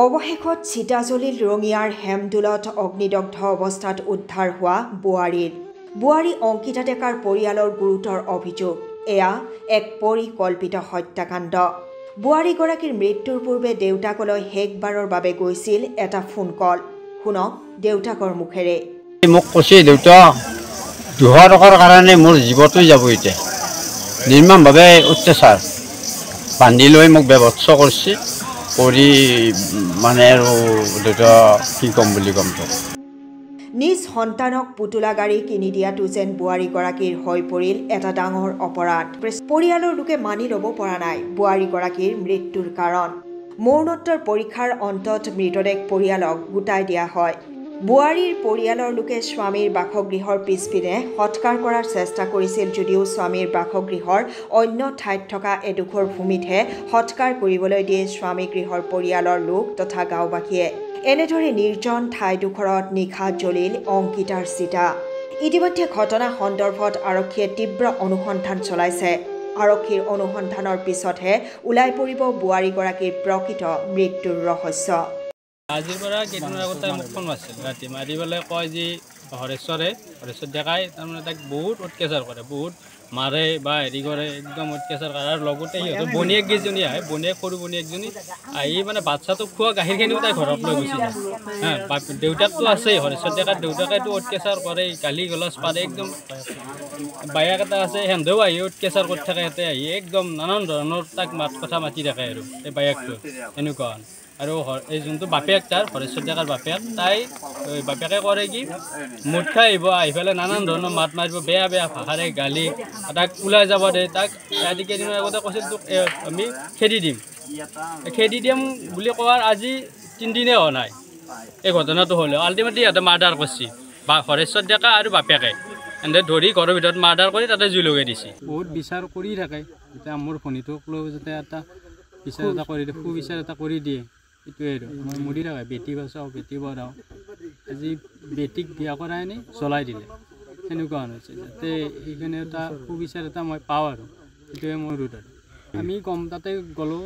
অৱশেষত চিতাজলিল ৰঙিয়াৰ হেমদুলত অগ্নিদগ্ধ অৱস্থাত উদ্ধাৰ হোৱা বোৱাৰী অংকিতা ডেকাৰ পৰিয়ালৰ গুৰুতৰ অভিযোগ এয়া এক পৰিকল্পিত হত্যাকাণ্ড বোৱাৰীগৰাকীৰ মৃত্যুৰ পূৰ্বে দেউতাকলৈ শেষবাৰৰ বাবে গৈছিল এটা ফোন কল শুনক দেউতাকৰ মুখেৰে মোক কৈছে দেউতা 200 টকাৰ কাৰণে মোৰ জীৱটো যাব এতিয়া নিৰ্মমভাৱে অত্যাচাৰ বান্ধি লৈ মোক বেবচ্ছ কৰিছে কৰি মানে আৰু দেউতা কি কম বুলি কমতো নিজ সন্তানক পুতুলা গাড়ী কিনি দিয়াটো যেন বোৱাৰীগৰাকীৰ হৈ পৰিল এটা ডাঙৰ অপৰাধ পৰিয়ালৰ লোকে মানি ল'ব পৰা নাই বোৱাৰীগৰাকীৰ মৃত্যুৰ কাৰণ মৰণোত্তৰ পৰীক্ষাৰ অন্তত মৃতদেহ পৰিয়ালক গোটাই দিয়া হয় বোৱাৰীৰ পৰিয়ালৰ লোকে স্বামীৰ বাসগৃহৰ পিছপিনে হৎকাৰ কৰাৰ চেষ্টা কৰিছিল যদিও স্বামীৰ বাসগৃহৰ অন্য ঠাইত থকা এডোখৰ ভূমিতহে হৎকাৰ কৰিবলৈ দিয়ে স্বামী গৃহৰ পৰিয়ালৰ লোক তথা গাঁওবাসীয়ে এনেদৰে নিৰ্জন ঠাইডোখৰত নিশা জ্বলিল অংকিতাৰ চিতা ইতিমধ্যে ঘটনা সন্দৰ্ভত আৰক্ষীয়ে তীব্ৰ অনুসন্ধান চলাইছে আৰক্ষীৰ অনুসন্ধানৰ পিছতহে ওলাই পৰিব বোৱাৰীগৰাকীৰ প্ৰকৃত মৃত্যুৰ ৰহস্য আজিৰ পৰা কেইদিনৰ আগতে মোক ফোন মাৰিছিল ৰাতি মাৰি পেলাই কয় যে হৰেশ্বৰ ডেকাই তাৰমানে তাক বহুত অত্যাচাৰ কৰে বহুত মাৰে বা হেৰি কৰে একদম অত্যাচাৰ কৰে আৰু লগতে সিহঁতৰ বনীয়েককেইজনী আহে সৰু বনীয়েকজনী আহি মানে বাচ্চাটোক খোৱা গাখীৰখিনিও তাই ঘৰত লৈ গুচি যায় দেউতাকটো আছেই হৰেশ্বৰ ডেকাৰ দেউতাকেতো অত্যাচাৰ কৰে গালি গলাজ পাৰে একদম বায়েক এটা আছে সিহঁতেও আহি অত্যাচাৰ কৰি থাকে সিহঁতে আহি একদম নানান ধৰণৰ তাক মাত কথা মাতি থাকে আৰু এই বায়েকটো এনেকুৱা আৰু এই যোনটো বাপেক তাৰ হৰেশ্বৰ ডেকাৰ বাপেক তাই বাপেকে কৰে কি মুঠ খাই আহি পেলাই নানান ধৰণৰ মাত মাৰিব বেয়া বেয়া ভাষাৰে গালি তাক ওলাই যাব দে তাক আজি কেইদিনৰ আগতে কৈছিল তোক আমি খেদি দিম বুলি কোৱাৰ আজি 3 দিনে হোৱা নাই এই ঘটনাটো হ'লেও আল্টিমেটলি সিহঁতে মাৰ্ডাৰ কৰিছে বা হৰেশ্বৰ ডেকা আৰু বাপেকে এনে ধৰি ঘৰৰ ভিতৰত মাৰ্ডাৰ কৰি তাতে জুই লগাই দিছে বহুত বিচাৰ কৰি থাকে এতিয়া মোৰ ভনীটোক লৈ যাতে এটা বিচাৰ এটা কৰি দিয়ে সুবিচাৰ এটা কৰি দিয়ে এইটোৱে আৰু মই মৰি থাকে বেটি বচাওঁ বেটি বঢ়াওঁ আজি বেটিক বিয়া কৰাই নি জ্বলাই দিলে সেনেকুৱা হৈছে যাতে সেইখিনি এটা সুবিচাৰ এটা মই পাওঁ আৰু সেইটোৱে মোৰ ৰুট আৰু আমি গম তাতে গ'লোঁ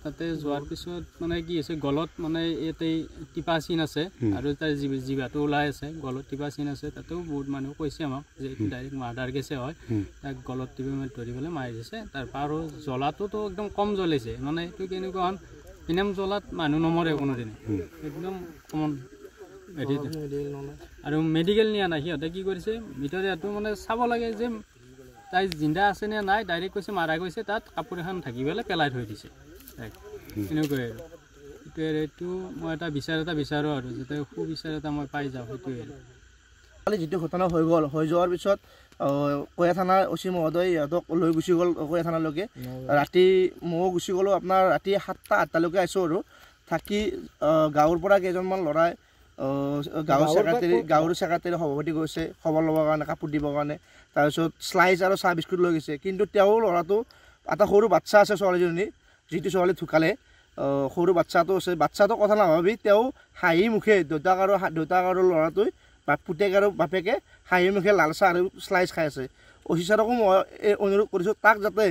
তাতে যোৱাৰ পিছত মানে কি হৈছে গলত মানে ইয়াতে টিপা চিন আছে আৰু তাৰ জিভাটো ওলাই আছে গলত টিপা চিন আছে তাতেও বহুত মানুহ কৈছে আমাক যে এইটো ডাইৰেক্ট মাৰ্ডাৰ কেছে হয় তাক গলত টিপি ধৰি পেলাই মাৰি দিছে তাৰপৰা আৰু জ্বলাটোতো একদম কম জ্বলিছে মানে এইটো কেনেকুৱা ইনাম জ্বলাত মানুহ নমৰে কোনোদিনে একদম কমন আৰু মেডিকেল নিয়া নাই সিহঁতে কি কৰিছে ভিতৰতো মানে চাব লাগে যে তাই জিন্দা আছে নে নাই ডাইৰেক্ট কৈছে মাৰা গৈছে তাত কাপোৰ এখন ঢাকি পেলাই থৈ দিছে তাইক এনেকুৱাই আৰু এইটো মই এটা বিচাৰোঁ আৰু যাতে সুবিচাৰ এটা মই পাই যাওঁ সেইটোৱে কালি যিটো ঘটনা হৈ যোৱাৰ পিছত কয়া থানাৰ অচি মহোদয় ইহঁতক লৈ গুচি গ'ল কয়া থানালৈকে ৰাতি ময়ো গুচি গ'লোঁ আপোনাৰ ৰাতি 7টা 8টালৈকে আহিছোঁ আৰু থাকি গাঁৱৰ পৰা কেইজনমান ল'ৰাই গাঁৱৰ ছেক্ৰেটাৰী সভাপতি গৈছে খবৰ ল'বৰ কাৰণে কাপোৰ দিবৰ কাৰণে তাৰপিছত স্লাইচ আৰু চাহ বিস্কুট লৈ গৈছে কিন্তু তেওঁ ল'ৰাটো এটা সৰু বাচ্ছা আছে ছোৱালীজনী যিটো ছোৱালী ঢুকালে সৰু বাচ্ছাটো আছে বাচ্ছাটো কথা নাভাবি তেওঁ হাঁহি মুখে দেউতাক আৰু ল'ৰাটোৱে পুতেক আৰু বাপেকে হাঁহি মুখে লাল চাহ আৰু স্লাইচ খাই আছে অফিচাৰকো মই অনুৰোধ কৰিছোঁ তাক যাতে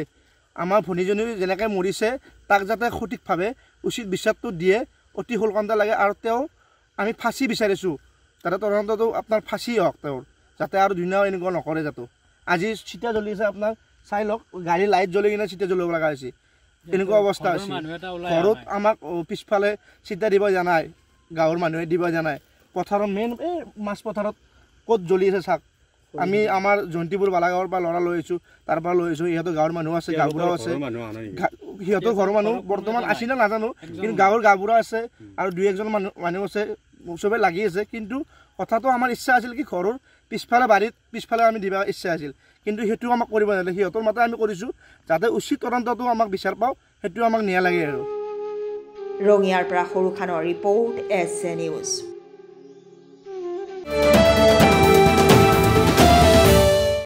আমাৰ ভনীজনী যেনেকৈ মৰিছে তাক যাতে সঠিকভাৱে উচিত বিচাৰটো দিয়ে অতি সোনকালে লাগে আৰু তেওঁ আমি ফাঁচি বিচাৰিছোঁ তাতে তদন্তটো আপোনাৰ ফাঁচি হওক তেওঁৰ যাতে আৰু দুনিয়াও এনেকুৱা নকৰে যাতে আজি চিতা জ্বলি আছে আপোনাৰ চাই লওক গাড়ী লাইট জ্বলি কিনে চিতা জ্বলিব লগা হৈছে এনেকুৱা অৱস্থা হৈছে ঘৰত আমাক পিছফালে চিতা দিব জানাই গাঁৱৰ মানুহে দিব জানাই পথাৰৰ মেইন এই মাছ পথাৰত ক'ত জ্বলি আছে চাওক আমি আমাৰ জন্তিপুৰ বালাগাঁৱৰ পৰা ল'ৰা লৈ আহিছোঁ তাৰ পৰা লৈ আহিছোঁ ইহঁতৰ গাঁৱৰ মানুহ আছে গাঁওবুঢ়াও আছে সিহঁতৰ ঘৰৰ মানুহ বৰ্তমান আছে নে নাজানো কিন্তু গাঁৱৰ গাঁওবুঢ়া আছে আৰু 2-1জন মানুহ আছে চবেই লাগি আছে কিন্তু কথাটো আমাৰ ইচ্ছা আছিল কি ঘৰৰ পিছফালে আমি দিবা ইচ্ছা আছিল কিন্তু সেইটো আমাক কৰিব নালাগে সিহঁতৰ মতে আমি কৰিছোঁ যাতে উচিত তদন্তটো আমাক বিচাৰ পাওঁ সেইটো আমাক নিয়া লাগে আৰু ৰঙিয়াৰ পৰা সৰু খানৰ ৰিপৰ্ট SJ নিউজ